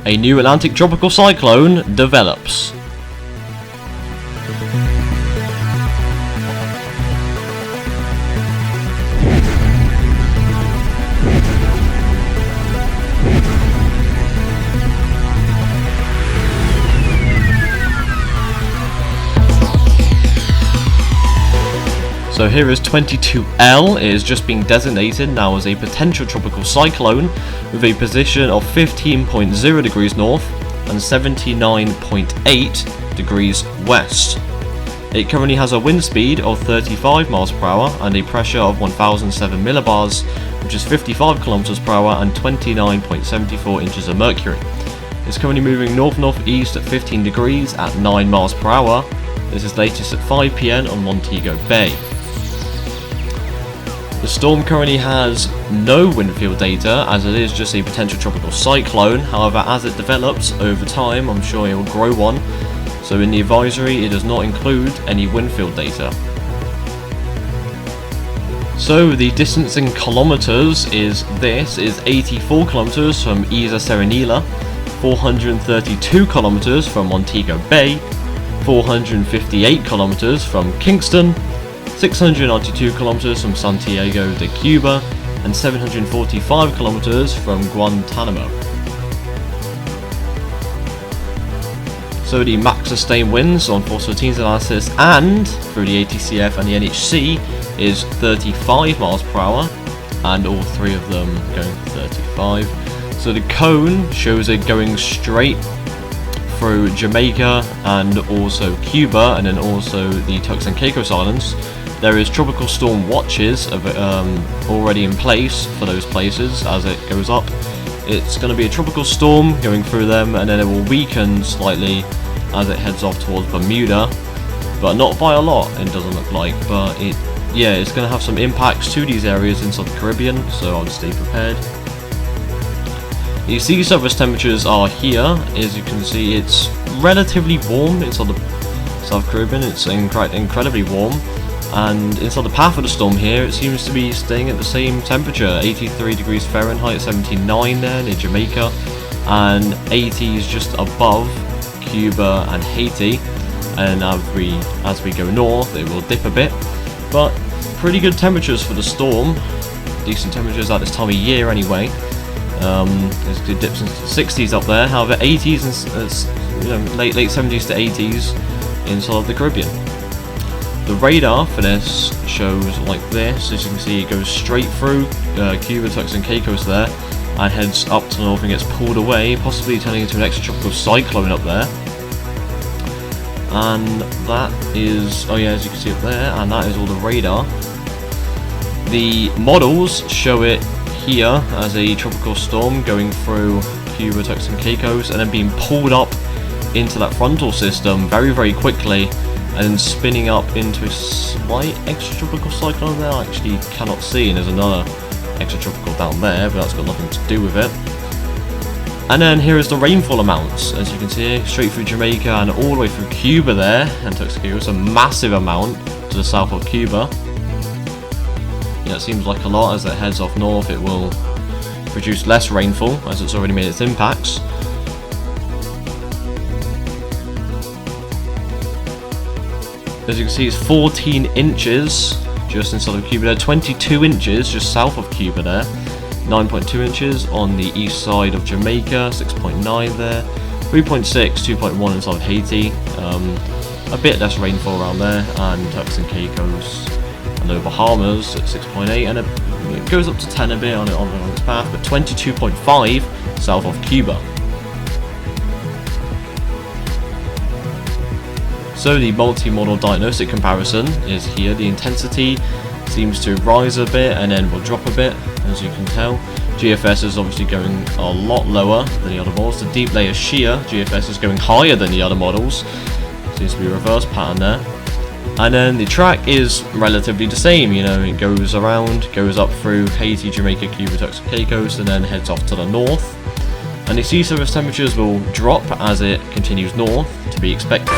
a new Atlantic tropical cyclone develops. So here is 22L. It is just being designated now as a potential tropical cyclone with a position of 15.0 degrees north and 79.8 degrees west. It currently has a wind speed of 35 miles per hour and a pressure of 1007 millibars, which is 55 kilometers per hour and 29.74 inches of mercury. It's currently moving north-northeast at 15 degrees at 9 miles per hour. This is latest at 5 PM on Montego Bay. The storm currently has no wind field data, as it is just a potential tropical cyclone. However, as it develops over time, I'm sure it will grow one. So in the advisory, it does not include any wind field data. So the distance in kilometers is 84 kilometers from Isla Serenilla, 432 kilometers from Montego Bay, 458 kilometers from Kingston, 692 kilometers from Santiago de Cuba, and 745 kilometers from Guantanamo. So the max sustained winds on Force 13's analysis and through the ATCF and the NHC is 35 miles per hour, and all three of them going for 35. So the cone shows it going straight through Jamaica and also Cuba, and then also the Turks and Caicos Islands. There is tropical storm watches already in place for those places as it goes up. It's going to be a tropical storm going through them, and then it will weaken slightly as it heads off towards Bermuda, but not by a lot, it doesn't look like. But it's going to have some impacts to these areas inside the Caribbean, so I'll stay prepared. The sea surface temperatures are here. As you can see, it's relatively warm inside the South Caribbean. It's incredibly warm. And inside the path of the storm here, it seems to be staying at the same temperature, 83 degrees Fahrenheit, 79 there near Jamaica, and 80s just above Cuba and Haiti. And as we go north, it will dip a bit, but pretty good temperatures for the storm. Decent temperatures at this time of year anyway. There's good dips into the 60s up there. However, 80s and late 70s to 80s inside the Caribbean. The radar for this shows like this. As you can see, it goes straight through Cuba, Turks and Caicos there, and heads up to the north and gets pulled away, possibly turning into an extratropical cyclone up there. And that is, as you can see up there, and that is all the radar. The models show it here as a tropical storm going through Cuba, Turks and Caicos, and then being pulled up into that frontal system very, very quickly, and spinning up into a slight extratropical cyclone there. I actually cannot see, and there's another extratropical down there, but that's got nothing to do with it. And then here is the rainfall amounts. As you can see, straight through Jamaica and all the way through Cuba there, and Turks and Caicos, a massive amount to the south of Cuba. It seems like a lot. As it heads off north, it will produce less rainfall as it's already made its impacts. As you can see, it's 14 inches just inside of Cuba there, 22 inches just south of Cuba there, 9.2 inches on the east side of Jamaica, 6.9 there, 3.6, 2.1 inside of Haiti, a bit less rainfall around there, and Turks and Caicos and the Bahamas at 6.8, and it goes up to 10 a bit on its path, but 22.5 south of Cuba. So the multi-model diagnostic comparison is here. The intensity seems to rise a bit and then will drop a bit, as you can tell. GFS is obviously going a lot lower than the other models. The deep layer shear, GFS is going higher than the other models. Seems to be a reverse pattern there. And then the track is relatively the same, it goes around, goes up through Haiti, Jamaica, Cuba, Turks and Caicos, and then heads off to the north. And the sea surface temperatures will drop as it continues north, to be expected.